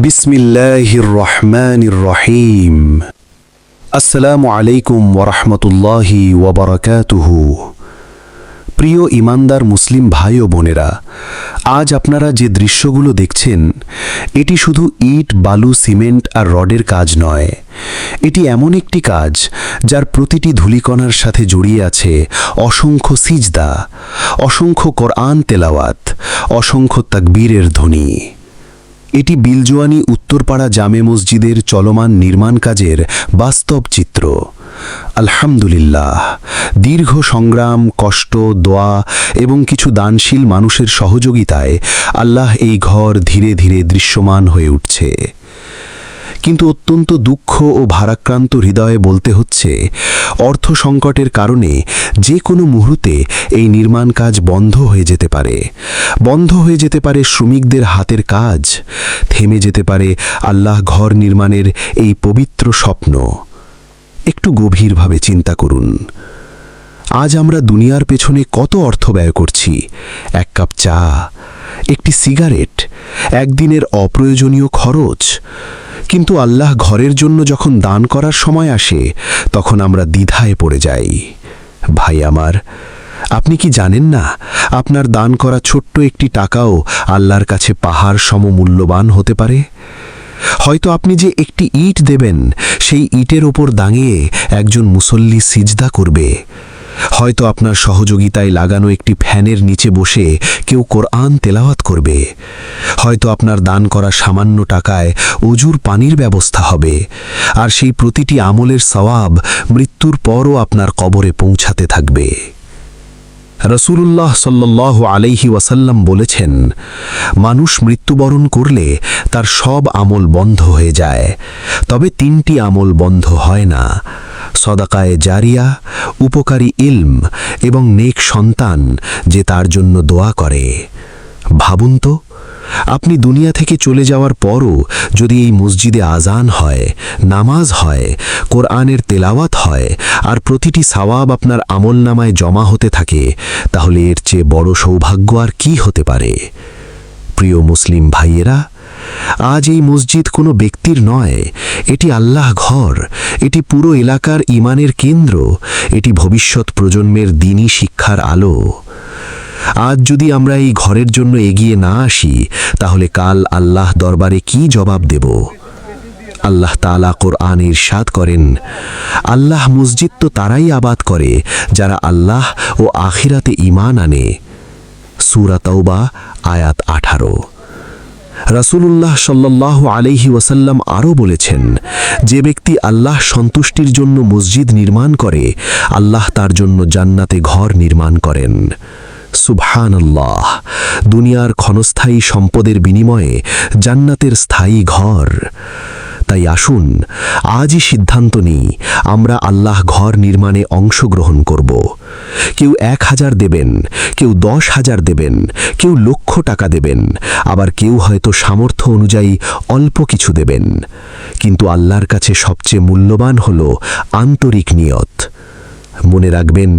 বিসমিল্লাহির রহমানির রহিম। আসসালামু আলাইকুম ওয়ারাহমাতুল্লাহি ওয়াবারাকাতুহু। প্রিয় ইমানদার মুসলিম ভাই ও বোনেরা, আজ আপনারা যে দৃশ্যগুলো দেখছেন, এটি শুধু ইট, বালু, সিমেন্ট আর রডের কাজ নয়। এটি এমন একটি কাজ যার প্রতিটি ধূলিকণার সাথে জড়িয়ে আছে অসংখ্য সিজদা, অসংখ্য কোরআন তেলাওয়াত, অসংখ্য তাকবীরের ধ্বনি। এটি বিলজোয়ানি উত্তরপাড়া জামে মসজিদের চলমান নির্মাণ কাজের বাস্তব চিত্র। আলহামদুলিল্লাহ, দীর্ঘ সংগ্রাম, কষ্ট, দোয়া এবং কিছু দানশীল মানুষের সহযোগিতায় আল্লাহ এই ঘর ধীরে ধীরে দৃশ্যমান হয়ে উঠছে। কিন্তু অত্যন্ত দুঃখ ও ভারাক্রান্ত হৃদয়ে বলতে হচ্ছে, অর্থ সংকটের কারণে যে কোনো মুহূর্তে এই নির্মাণ কাজ বন্ধ হয়ে যেতে পারে। বন্ধ হয়ে যেতে পারে শ্রমিকদের হাতের কাজ, থেমে যেতে পারে আল্লাহ ঘর নির্মাণের এই পবিত্র স্বপ্ন। একটু গভীরভাবে চিন্তা করুন। আজ আমরা দুনিয়ার পেছনে কত অর্থ ব্যয় করছি। এক কাপ চা, একটি সিগারেট, একদিনের অপ্রয়োজনীয় খরচ। কিন্তু আল্লাহ ঘরের জন্য যখন দান করার সময় আসে, তখন আমরা দ্বিধায় পড়ে যাই। ভাই আমার, আপনি কি জানেন না, আপনার দান করা ছোট্ট একটি টাকাও আল্লাহর কাছে পাহাড় সম মূল্যবান হতে পারে? হয়তো আপনি যে একটি ইট দেবেন, সেই ইটের ওপর দাঁড়িয়ে একজন মুসল্লি সিজদা করবে। হয়তো আপনার সহযোগিতায় লাগানো একটি ফ্যানের নিচে বসে কেউ কোরআন তেলাওয়াত করবে। হয়তো আপনার দান করা সামান্য টাকায় অজুর পানির ব্যবস্থা হবে, আর সেই প্রতিটি আমলের সওয়াব মৃত্যুর পরও আপনার কবরে পৌঁছাতে থাকবে। রাসূলুল্লাহ সাল্লাল্লাহু আলাইহি ওয়াসাল্লাম বলেছেন, মানুষ মৃত্যুবরণ করলে তার সব আমল বন্ধ হয়ে যায়, তবে তিনটি আমল বন্ধ হয় না: সদাকায়ে জারিয়া, উপকারী ইলম এবং নেক সন্তান যে তার জন্য দোয়া করে। ভাবুন তো, আপনি দুনিয়া থেকে চলে যাওয়ার পরও যদি এই মসজিদে আজান হয়, নামাজ হয়, কোরআনের তেলাওয়াত হয়, আর প্রতিটি সওয়াব আপনার আমলনামায় জমা হতে থাকে, তাহলে এর চেয়ে বড় সৌভাগ্য আর কি হতে পারে? প্রিয় মুসলিম ভাইয়েরা, আজ এই মসজিদ কোনো ব্যক্তির নয়, এটি আল্লাহ ঘর। এটি পুরো এলাকার ঈমানের কেন্দ্র। এটি ভবিষ্যৎ প্রজন্মের দ্বীনি শিক্ষার আলো। আজ যদি আমরা এই ঘরের জন্য এগিয়ে না আসি, তাহলে কাল আল্লাহ দরবারে কি জবাব দেব? আল্লাহ তাআলা কোরআনে ইরশাদ করেন, আল্লাহ মসজিদ তো তারাই আবাদ করে যারা আল্লাহ ও আখিরাতে ঈমান আনে। সূরা তাওবা আয়াত 18। রাসূলুল্লাহ সাল্লাল্লাহু আলাইহি ওয়াসাল্লাম আরও বলেছেন, যে ব্যক্তি আল্লাহ সন্তুষ্টির জন্য মসজিদ নির্মাণ করে, আল্লাহ তার জন্য জান্নাতে ঘর নির্মাণ করেন। সুবহানাল্লাহ! দুনিয়ার ক্ষণস্থায়ী সম্পদের বিনিময়ে জান্নাতের স্থায়ী ঘর। তাই আসুন আজই সিদ্ধান্ত নিই, আমরা আল্লাহ ঘর নির্মাণে অংশগ্রহণ করব। কেউ 1000 দেবেন, কেউ 10,000 দেবেন, কেউ লক্ষ টাকা দেবেন, আবার কেউ হয়তো সামর্থ্য অনুযায়ী অল্প কিছু দেবেন। কিন্তু আল্লাহর কাছে সবচেয়ে মূল্যবান হল আন্তরিক নিয়ত। মনে রাখবেন,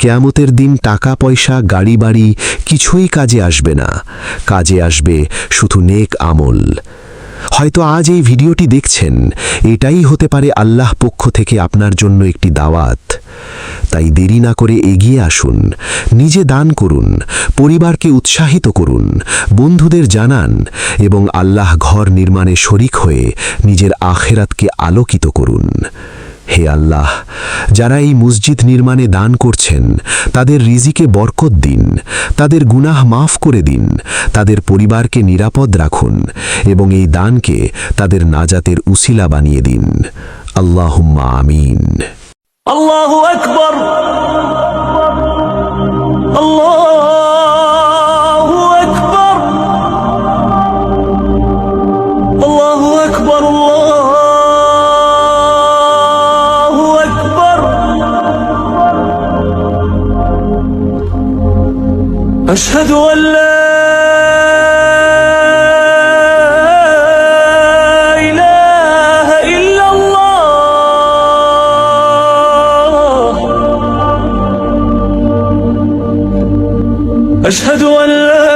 কিয়ামতের দিন টাকা পয়সা, গাড়ি বাড়ি কিছুই কাজে আসবে না। কাজে আসবে শুধু নেক আমল। হয়তো আজ এই ভিডিওটি দেখছেন, এটাই হতে পারে আল্লাহ পক্ষ থেকে আপনার জন্য একটি দাওয়াত। তাই দেরি না করে এগিয়ে আসুন, নিজে দান করুন, পরিবারকে উৎসাহিত করুন, বন্ধুদের জানান এবং আল্লাহ ঘর নির্মাণে শরিক হয়ে নিজের আখিরাতকে আলোকিত করুন। হে আল্লাহ, যারা এই মসজিদ নির্মাণে দান করছেন, তাদের রিজিকে বরকত দিন, তাদের গুনাহ মাফ করে দিন, তাদের পরিবারকে নিরাপদ রাখুন এবং এই দানকে তাদের নাজাতের উসিলা বানিয়ে দিন। আল্লাহুম্মা আমিন। আল্লাহু আকবার, আল্লাহু আকবার, আল্লাহু আকবার, আল্লাহু আকবার। আশহাদু আন লা أشهد أن لا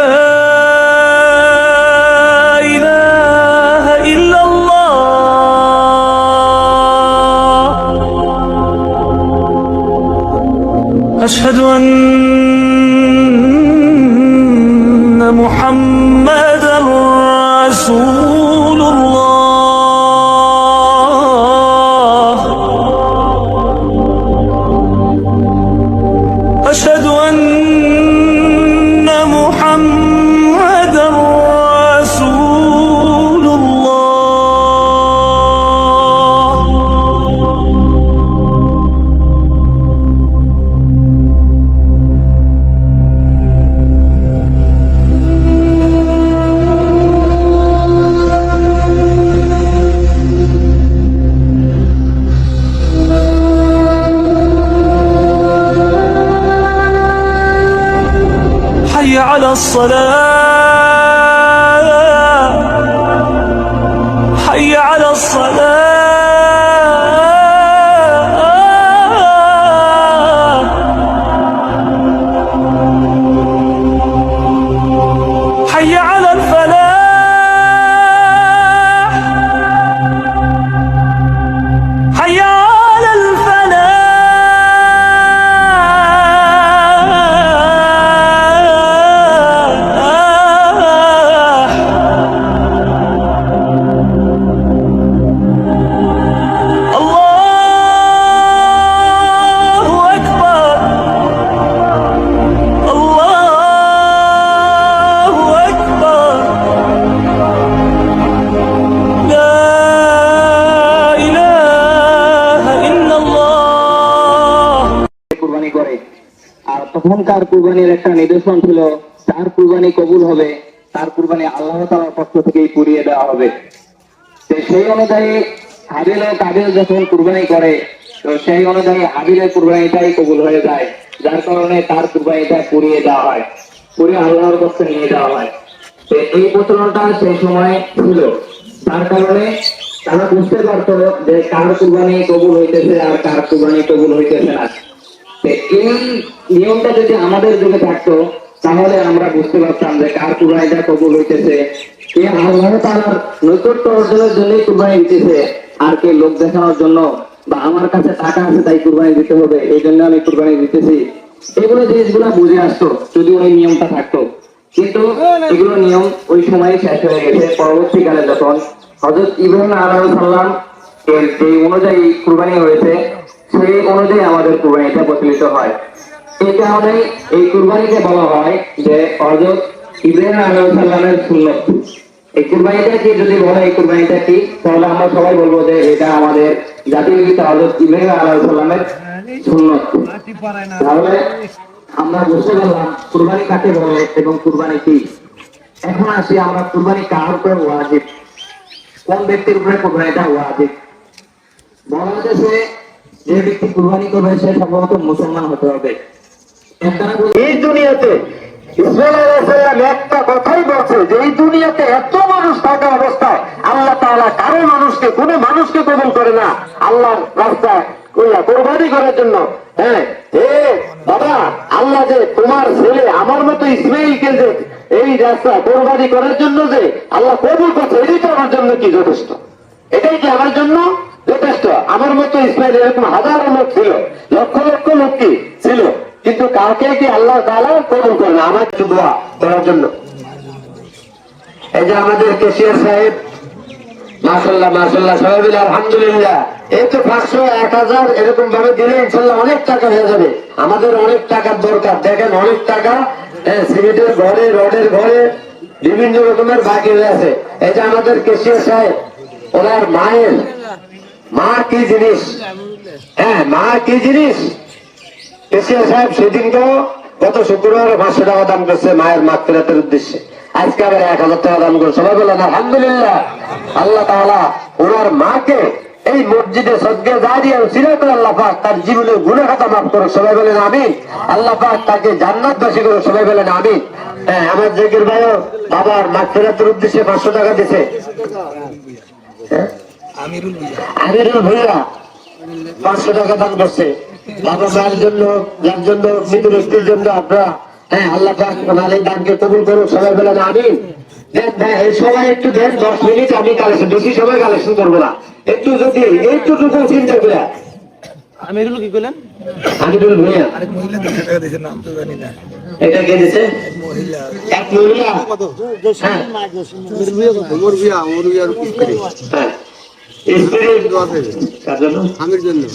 إله أشهد أن محمدا رسول الله أشهد أن محمدا رسول الله حي على الصلاة حي على الصلاة حي على الفلاح حي على الفلاح الله أكبر الله أكبر لا إله إلا الله কুরবানি করে। আর তখনকার কুরবানির একটা নিদর্শন ছিল, যার কুরবানি কবুল হবে তার কুরবানি আল্লাহ তাআলার পক্ষ থেকেই পুড়িয়ে দেওয়া হবে। তো সেই অনুযায়ী হাবিল ও কাবিল যখন কুরবানি করে, তো সেই অনুযায়ী হাবিলের কুরবানিটাই কবুল হয়ে যায়, যার কারণে তার কুরবানিটা পুড়িয়ে দেওয়া হয়, পুড়িয়ে আল্লাহর পক্ষে নিয়ে দেওয়া হয়। তো এই প্রচলনটা সেই সময় ছিল, যার কারণে তারা বুঝতে পারতো যে কার কুরবানি কবুল হইতেছে আর কার কুরবানি কবুল হইতেছে না। তো এই নিয়মটা যদি আমাদের যুগে থাকতো, তাহলে আমরা বুঝতে পারতাম যে কার কুরবানিটা কবুল হইতেছে, কে আল্লাহ তাআলার নৈকট্য অর্জনের জন্য কুরবানি দিতেছে, আর কে লোক দেখানোর জন্য বা আমার কাছে টাকা আছে তাই কুরবানি দিতে হবে, এই জন্য আমি কুরবানি দিতেছি। এগুলো জিনিসগুলো বুঝে আসতো যদি ওই নিয়মটা থাকতো। কিন্তু এগুলো নিয়ম ওই সময় শেষ হয়ে গেছে। পরবর্তীকালে যখন হযরত ইব্রাহিম আলাইহিস সালাম এর যে অনুযায়ী কুরবানি হয়েছে, সেই অনুযায়ী আমাদের কুরবানিটা প্রচলিত হয়। এই কারণে এই কুরবানিকে বলা হয় যে হযরত ইব্রাহিম আলাইহিস সালামের সুন্নাত। এই কুরবানিটা কি যদি বলে এই কুরবানিটা কি, তাহলে আমরা সবাই বলবো যে এটা আমাদের জাতীয় পিতা হযরত ইব্রাহিম আলাইহিস সালামের সুন্নাত। তাহলে আমরা বুঝতে পারলাম কুরবানি কাকে বলে এবং কুরবানি কি। এখন আসি আমরা কুরবানি কার উপরে ওয়াজিব, কোন ব্যক্তির উপরে কুরবানিটা ওয়াজিব। বলা হয়েছে যে ব্যক্তি কুরবানি করবে সে সম্ভবত মুসলমান হতে হবে। এই দুনিয়াতে ইসমাঈল আলাইহিস সালাম একটা কথাই বলছে যে এই দুনিয়াতে এত মানুষ থাকা অবস্থায় আল্লাহ তাআলা কারো মানুষকে, কোনো মানুষকে কবুল করে না আল্লাহর রাস্তায় কুরবানি করার জন্য। হ্যাঁ, বাবা, আল্লাহ যে তোমার ছেলে আমার মতো ইসমাঈলকে যে এই রাস্তা কুরবানি করার জন্য যে আল্লাহ কবুল করছে, এটাই তো আমার জন্য কি যথেষ্ট, এটাই কি আমার জন্য যথেষ্ট। আমার মতো ইসমাঈল এরকম হাজারো লোক ছিল, লক্ষ লক্ষ লোক কি ছিল, কিন্তু কাউকে কি আল্লাহ তাআলা কবুল করে না আমার একটু দোয়া করার জন্য। এই যে আমাদের কেশিয়ার সাহেব, মাশাআল্লাহ মাশাআল্লাহ, সবাই মিলে আলহামদুলিল্লাহ। এই তো 500 1000 এরকম ভাবে দিলে ইনশাআল্লাহ অনেক টাকা হয়ে যাবে। আমাদের অনেক টাকার দরকার, দেখেন অনেক টাকা সিমেন্টের ঘরে, রডের ঘরে, বিভিন্ন রকমের বাকি হয়ে আছে। এই যে আমাদের কেশিয়ার সাহেব, ওনার মায়ের মা কি জিনিস, হ্যাঁ মা কি জিনিস। কেশিয়ার সাহেব সেদিনকে গত শুক্রবার 500 টাকা দান করছে মায়ের মাগফিরাতের উদ্দেশ্যে, আজকে আবার 1000 টাকা দান করছে। সবাই বলেন আলহামদুলিল্লাহ। আল্লাহ তাআলা ওনার মাকে এই মসজিদে সদকা জারিয়া উসিলা করে আল্লাহ পাক তার জীবনের গুনাহ খাতা মাফ করুক। সবাই বলেন আমিন। আল্লাহ পাক তাকে জান্নাতবাসী করুক। সবাই বলেন আমিন। হ্যাঁ, আমার জাকির ভাইও বাবার মাগফিরাতের উদ্দেশ্যে 500 টাকা দিয়েছে। আমিরুল ভাইয়া 500 টাকা দান করছে বাবা মায়ের জন্য, যার জন্য মৃত ব্যক্তির জন্য। আপনারা হ্যাঁ, আল্লাহ পাক ওনার এই দানকে কবুল করুক। সবাই বলেন আমিন। দেন ভাই, এই সময় একটু দেন 10 মিনিট, আমি কালেকশন, বেশি সময় কালেকশন করবো না, একটু যদি এইটুকু চিন্তা করে আমিরুল কি কইলেন? আমিরুল ভূঁইয়া। এটা কে দিছে? এক মহিলা। হ্যাঁ। হ্যাঁ।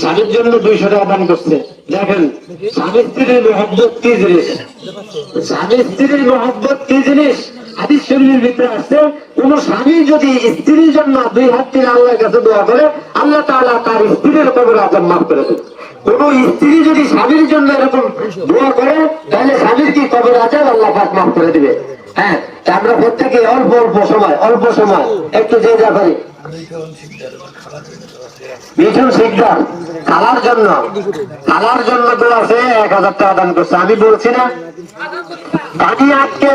স্বামীর জন্য 200 টাকা দান করছে। দেখেন স্বামী স্ত্রীর মহব্বত কি জিনিস, স্বামী স্ত্রীর মহব্বত কি জিনিস। হাদিস শরীফের ভিতরে আসছে, কোন স্বামী যদি স্ত্রীর জন্য 2 হাত তুলে আল্লাহর কাছে দোয়া করে, আল্লাহ তাআলা তার স্ত্রীর কবর আযাব মাফ করে দেন। কোন স্ত্রী যদি স্বামীর জন্য এরকম দোয়া করে, তাহলে স্বামীর কি কবর আযাব আল্লাহ পাক মাফ করে দিবে। হ্যাঁ, আমরা প্রত্যেকে অল্প অল্প সময় একটু যে যা পারি মিঠুন শিকদার খালার জন্য তো আছে 1000 টাকা দান করছে। আমি বলছি না, আমি আজকে